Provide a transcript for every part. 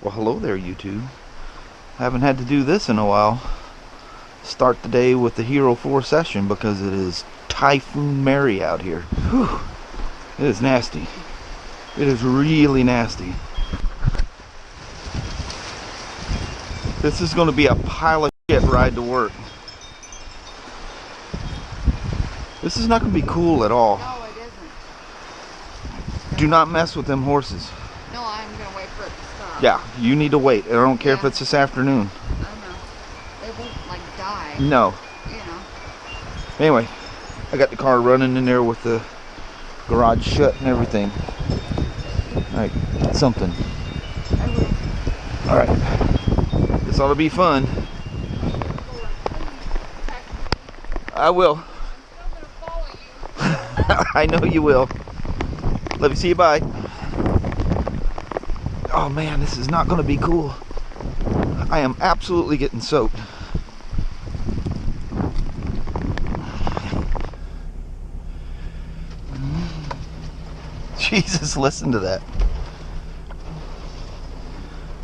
Well, hello there, YouTube. Haven't had to do this in a while. Start the day with the Hero 4 session because it is Typhoon Mary out here. Whew. It is nasty. It is really nasty. This is going to be a pile of shit ride to work. This is not going to be cool at all. No, it isn't. Do not mess with them horses. No, I'm going to wait for it to stop. Yeah, you need to wait. I don't care if it's this afternoon. I know. They won't, like, die. No. You know. Anyway, I got the car running in there with the garage shut and everything. Alright, something. I will. Alright. This ought to be fun. I will. I know you will. Love you. See you. Bye. Oh man, this is not going to be cool. I am absolutely getting soaked. Jesus, listen to that.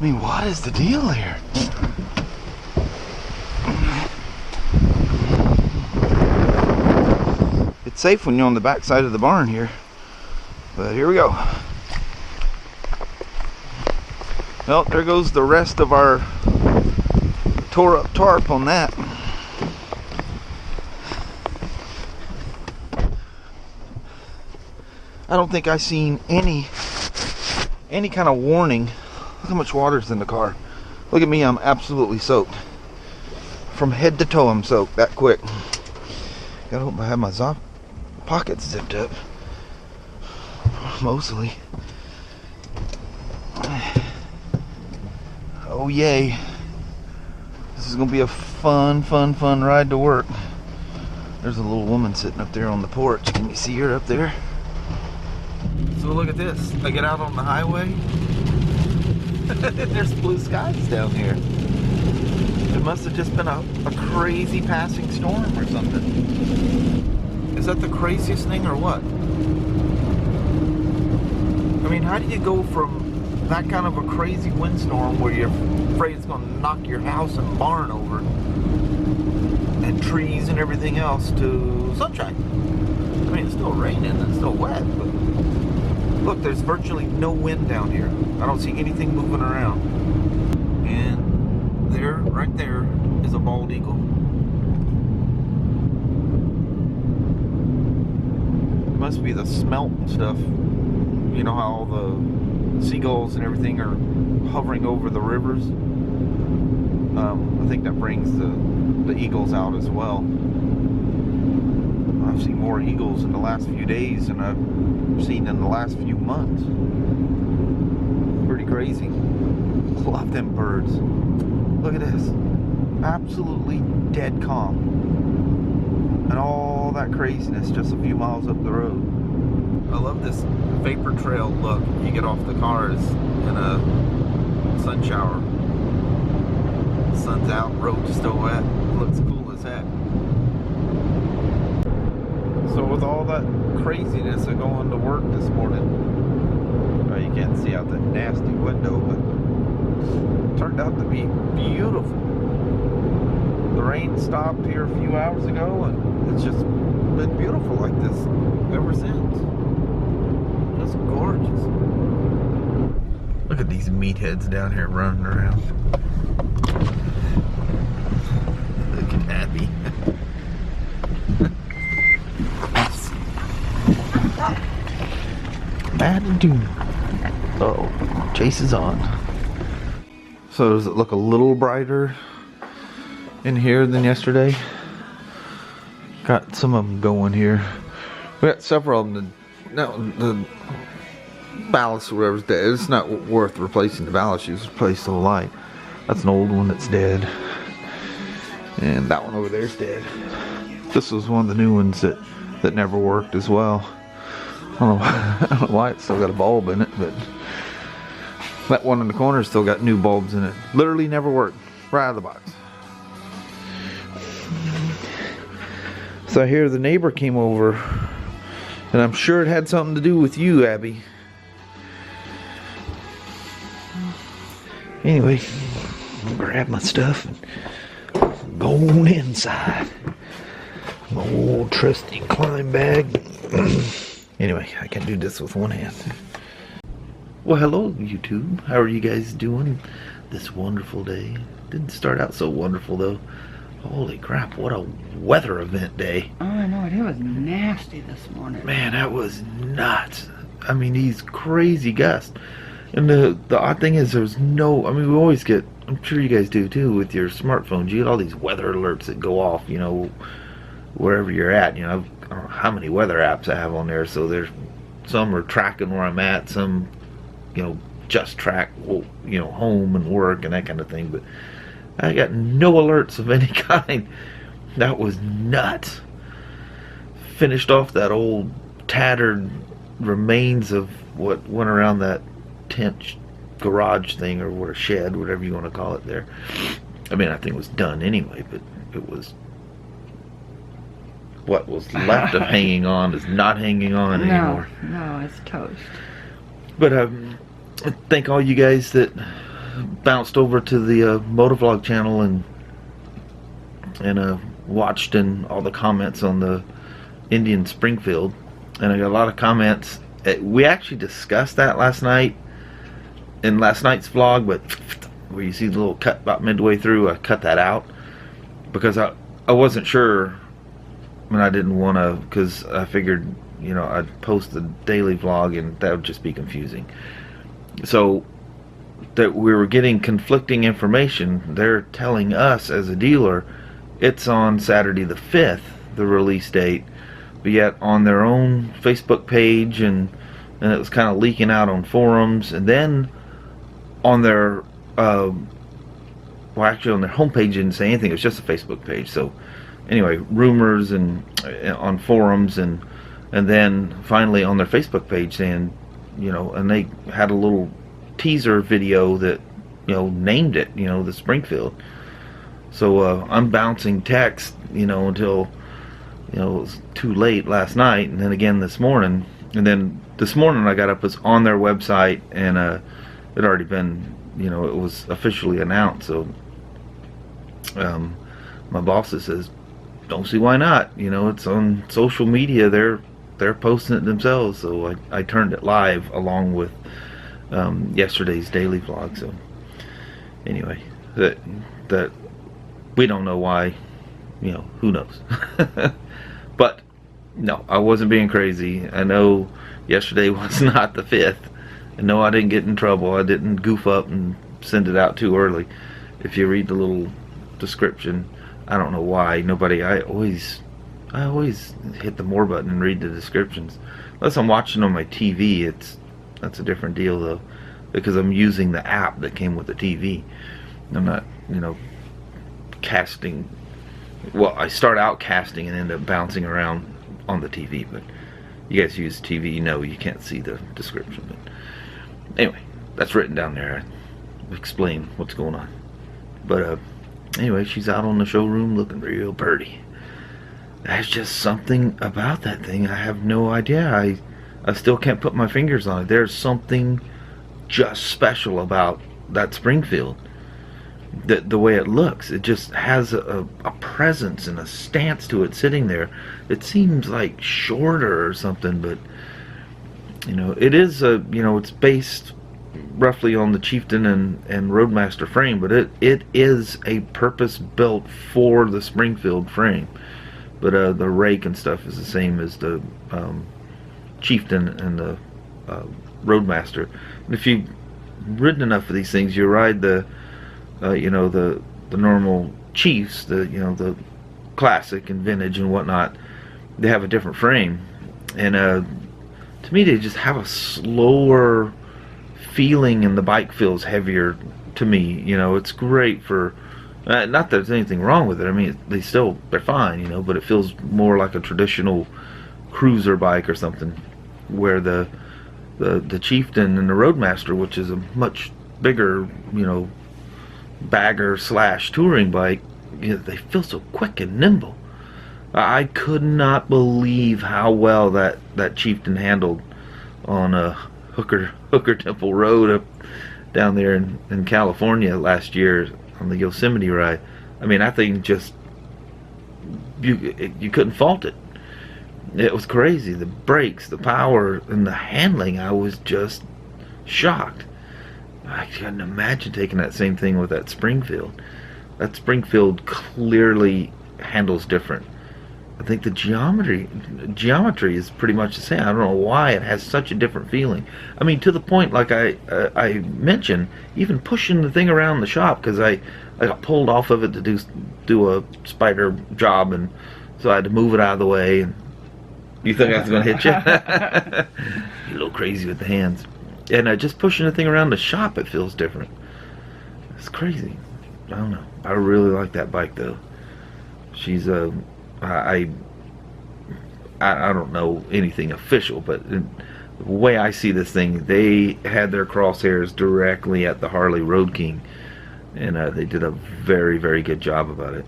I mean, what is the deal here? It's safe when you're on the back side of the barn here. But here we go. Well, there goes the rest of our tore up tarp on that. I don't think I've seen any kind of warning. Look how much water's in the car. Look at me, I'm absolutely soaked. From head to toe I'm soaked that quick. Gotta hope I have my pockets zipped up. Mostly. Oh yay. This is gonna be a fun ride to work. There's a little woman sitting up there on the porch. Can you see her up there? So look at this. I get out on the highway. There's blue skies down here. It must have just been a crazy passing storm or something. Is that the craziest thing or what? I mean, how do you go from that kind of a crazy windstorm where you're afraid it's going to knock your house and barn over and trees and everything else to sunshine? I mean, it's still raining, it's still wet, but look, there's virtually no wind down here. I don't see anything moving around. And there, right there, is a bald eagle. It must be the smelt and stuff. You know how all the seagulls and everything are hovering over the rivers? I think that brings the eagles out as well. I've seen more eagles in the last few days than I've seen in the last few months. Pretty crazy. Love them birds. Look at this. Absolutely dead calm. And all that craziness just a few miles up the road. I love this vapor trail look you get off the cars in a sun shower. The sun's out, road's still wet. Looks cool as heck. So with all that craziness of going to work this morning, well, you can't see out that nasty window, but it turned out to be beautiful. The rain stopped here a few hours ago, and it's just been beautiful like this ever since. Just gorgeous. Look at these meatheads down here running around. Look at Abby. Oh, chase is on. So does it look a little brighter in here than yesterday? Got some of them going here. We got several of them. Now the ballast or whatever's dead. It's not worth replacing the ballast. You just replace the light. That's an old one that's dead. And that one over there's dead. This was one of the new ones that never worked as well. I don't know why it's still got a bulb in it, but that one in the corner still got new bulbs in it. Literally never worked. Right out of the box. So I hear the neighbor came over, and I'm sure it had something to do with you, Abby. Anyway, I'll grab my stuff and go on inside. My old trusty climb bag. Anyway, I can do this with one hand. Well, hello YouTube. How are you guys doing this wonderful day? Didn't start out so wonderful though. Holy crap, what a weather event day. Oh, I know it was nasty this morning. Man, that was nuts. I mean, these crazy gusts. And the odd thing is there's no, I mean, we always get, I'm sure you guys do too with your smartphones, you get all these weather alerts that go off, you know, wherever you're at. You know, I don't know how many weather apps I have on there, so there's some are tracking where I'm at, some, you know, just track, you know, home and work and that kind of thing, but I got no alerts of any kind. That was nuts. Finished off that old tattered remains of what went around that tent garage thing, or what, a shed, whatever you want to call it there. I mean, I think it was done anyway, but it was, what was left of hanging on is not hanging on anymore. No, it's toast. But thank all you guys that bounced over to the Motovlog channel and watched and all the comments on the Indian Springfield, and I got a lot of comments. We actually discussed that last night in last night's vlog, but where you see the little cut about midway through, I cut that out because I wasn't sure, and I didn't want to, because I figured, you know, I'd post the daily vlog and that would just be confusing. So that we were getting conflicting information. They're telling us as a dealer it's on Saturday the 5th, the release date, but yet on their own Facebook page and it was kind of leaking out on forums, and then on their well, actually on their homepage didn't say anything. It was just a Facebook page. So anyway, rumors and on forums, and then finally on their Facebook page saying, you know, and they had a little teaser video that, you know, named it, you know, the Springfield. So I'm bouncing text, you know, until, you know, it was too late last night, and then again this morning, and then this morning I got up, it's on their website, and it had already been, you know, it was officially announced. So my boss says, don't see why not, you know, it's on social media, they're posting it themselves. So I turned it live along with yesterday's daily vlog. So anyway, that we don't know why, you know, who knows. But no, I wasn't being crazy. I know yesterday was not the 5th, and no, I didn't get in trouble. I didn't goof up and send it out too early. If you read the little description, I don't know why nobody, I always hit the more button and read the descriptions. Unless I'm watching on my TV, that's a different deal though, because I'm using the app that came with the TV. I'm not, you know, casting. Well, I start out casting and end up bouncing around on the TV, but you guys use TV, you know you can't see the description. But anyway, that's written down there. I explain what's going on. But anyway, she's out on the showroom looking real pretty. There's just something about that thing. I have no idea. I still can't put my fingers on it. There's something just special about that Springfield. The way it looks, it just has a presence and a stance to it sitting there. It seems like shorter or something, but you know, it is a, you know, it's based roughly on the Chieftain and Roadmaster frame, but it is a purpose built for the Springfield frame. But the rake and stuff is the same as the Chieftain and the Roadmaster. And if you've ridden enough of these things, you ride the you know, the normal Chiefs, the, you know, the classic and vintage and whatnot. They have a different frame, and to me they just have a slower feeling, and the bike feels heavier to me. You know, it's great for not that there's anything wrong with it. I mean, they're fine, you know, but it feels more like a traditional cruiser bike or something, where the Chieftain and the Roadmaster, which is a much bigger, you know, bagger / touring bike, you know, they feel so quick and nimble. I could not believe how well that Chieftain handled on a Hooker Temple Road up down there in California last year on the Yosemite ride. I mean, that thing just, you couldn't fault it. It was crazy. The brakes, the power, and the handling, I was just shocked. I couldn't imagine taking that same thing with that Springfield. That Springfield clearly handles different. I think the geometry is pretty much the same. I don't know why it has such a different feeling. I mean, to the point, like I mentioned, even pushing the thing around the shop, because I got pulled off of it to do a spider job, and so I had to move it out of the way. And you think I was going to hit you? You're a little crazy with the hands. And just pushing the thing around the shop, it feels different. It's crazy. I don't know. I really like that bike, though. She's I don't know anything official, but the way I see this thing, they had their crosshairs directly at the Harley Road King, and they did a very, very good job about it.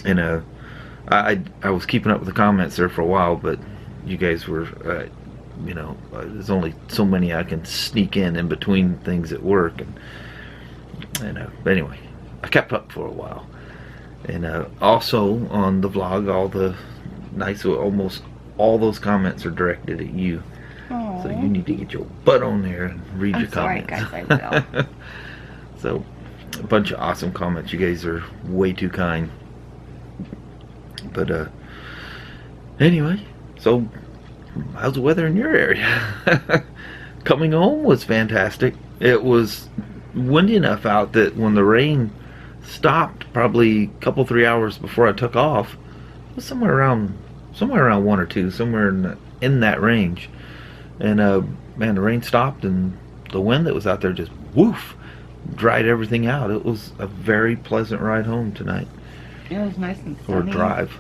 And I was keeping up with the comments there for a while, but you guys were, you know, there's only so many I can sneak in between things at work, and but anyway, I kept up for a while. And also on the vlog, all the nice, almost all those comments are directed at you. Aww. So you need to get your butt on there and read your comments. I'm sorry, guys, I will. So, a bunch of awesome comments. You guys are way too kind. But anyway, so how's the weather in your area? Coming home was fantastic. It was windy enough out that when the rain stopped, probably a couple 3 hours before I took off, it was somewhere around 1 or 2, somewhere in that range. And man, the rain stopped, and the wind that was out there just woof dried everything out. It was a very pleasant ride home tonight. It was nice and sunny. Or drive.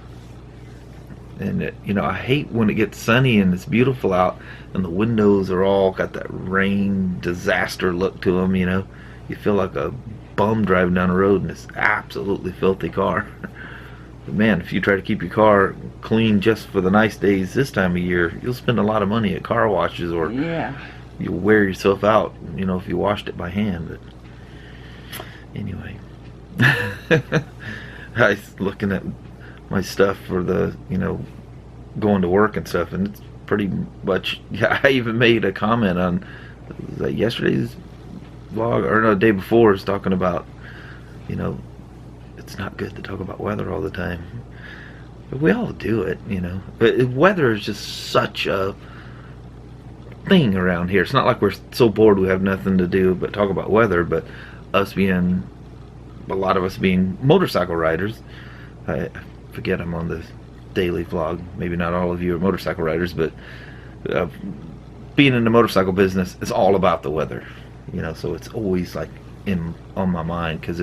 And you know, I hate when it gets sunny and it's beautiful out and the windows are all got that rain disaster look to them. You know, you feel like a bum driving down the road in this absolutely filthy car. But man, if you try to keep your car clean just for the nice days this time of year, you'll spend a lot of money at car washes, or yeah, you'll wear yourself out, you know, if you washed it by hand. But anyway, I was looking at my stuff for the, you know, going to work and stuff, and it's pretty much, yeah, I even made a comment on, was that yesterday's vlog, or no, the day before, is talking about, you know, it's not good to talk about weather all the time. But we all do it, you know. But weather is just such a thing around here. It's not like we're so bored we have nothing to do but talk about weather, but us being, a lot of us being motorcycle riders, I forget I'm on the daily vlog, maybe not all of you are motorcycle riders, but being in the motorcycle business is all about the weather, you know, so it's always like on my mind, because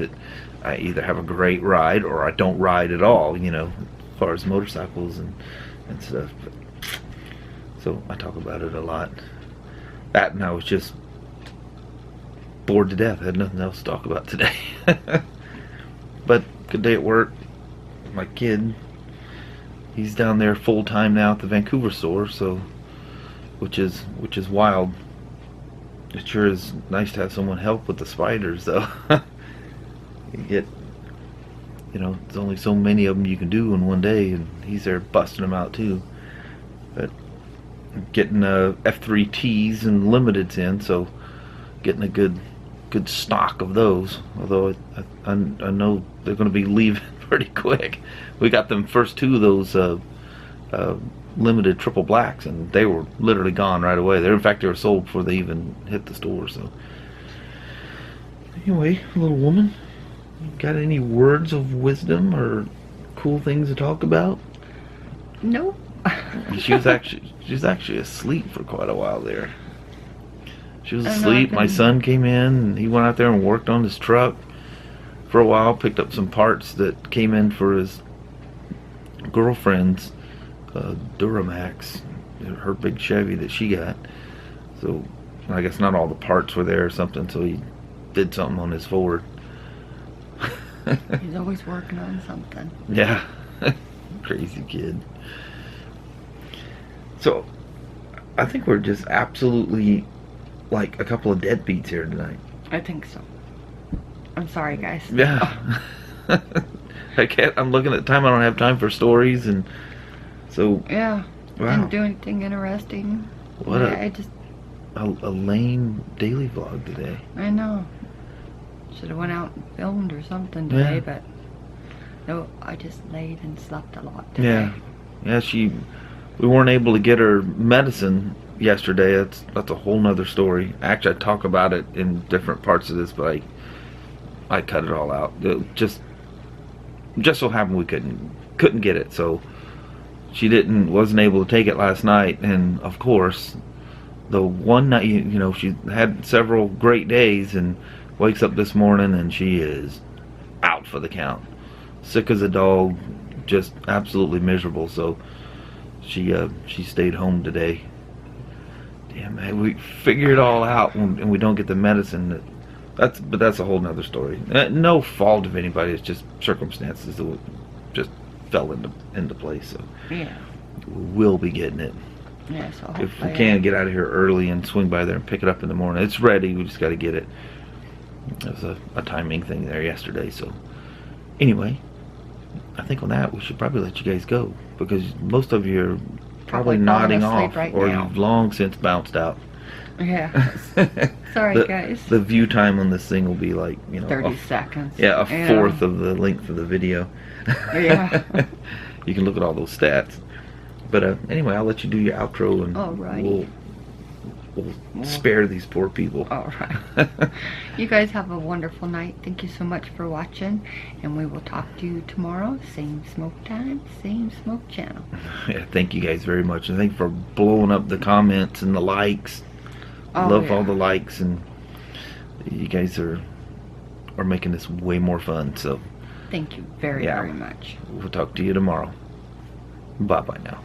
I either have a great ride or I don't ride at all, you know, as far as motorcycles and stuff. But, so I talk about it a lot. That, and I was just bored to death. I had nothing else to talk about today. But good day at work. My kid, he's down there full time now at the Vancouver store, so which is wild. It sure is nice to have someone help with the spiders, though. You get, you know, there's only so many of them you can do in one day, and he's there busting them out too. But getting F3Ts and limiteds in, so getting a good stock of those. Although I know they're going to be leaving pretty quick. We got them first two of those limited triple blacks, and they were literally gone right away. In fact, they were sold before they even hit the store. So anyway, little woman, got any words of wisdom or cool things to talk about? Nope. She was actually asleep for quite a while there. She was asleep. My son came in and he went out there and worked on his truck for a while, picked up some parts that came in for his girlfriend's Duramax, her big Chevy that she got. So I guess not all the parts were there or something, so he did something on his Ford. He's always working on something. Yeah. Crazy kid. So I think we're just absolutely like a couple of deadbeats here tonight. I think so. I'm sorry, guys. Yeah. I can't. I'm looking at the time. I don't have time for stories, and so. Yeah. Wow. Didn't do anything interesting. What I just. A lame daily vlog today. I know. Should have went out and filmed or something today, Yeah. but no, I just laid and slept a lot today. Yeah. We weren't able to get her medicine yesterday. That's a whole nother story. Actually, I talk about it in different parts of this, but I cut it all out. It just so happened we couldn't get it, so she wasn't able to take it last night, and of course. The one night, you know, she had several great days and wakes up this morning and she is out for the count. Sick as a dog, just absolutely miserable. So she stayed home today. Damn, man, we figure it all out and we don't get the medicine. But that's a whole nother story. No fault of anybody. It's just circumstances that just fell into place. So Yeah. we'll be getting it. Yeah, so If we hopefully can get out of here early and swing by there and pick it up in the morning. It's ready, we just got to get it. There's a timing thing there yesterday, so anyway, I think on that we should probably let you guys go because most of you are probably falling nodding asleep off right or now. you've long since bounced out. Yeah. Sorry, guys. The view time on this thing will be like, 30 seconds. Yeah, a fourth of the length of the video. Yeah. You can look at all those stats. But anyway, I'll let you do your outro and Alrighty. we'll spare these poor people. All right. You guys have a wonderful night. Thank you so much for watching, and we will talk to you tomorrow. Same smoke time, same smoke channel. Yeah, thank you guys very much, and thank you for blowing up the comments and the likes. Love all the likes, and you guys are making this way more fun. So thank you very much. We'll talk to you tomorrow. Bye bye now.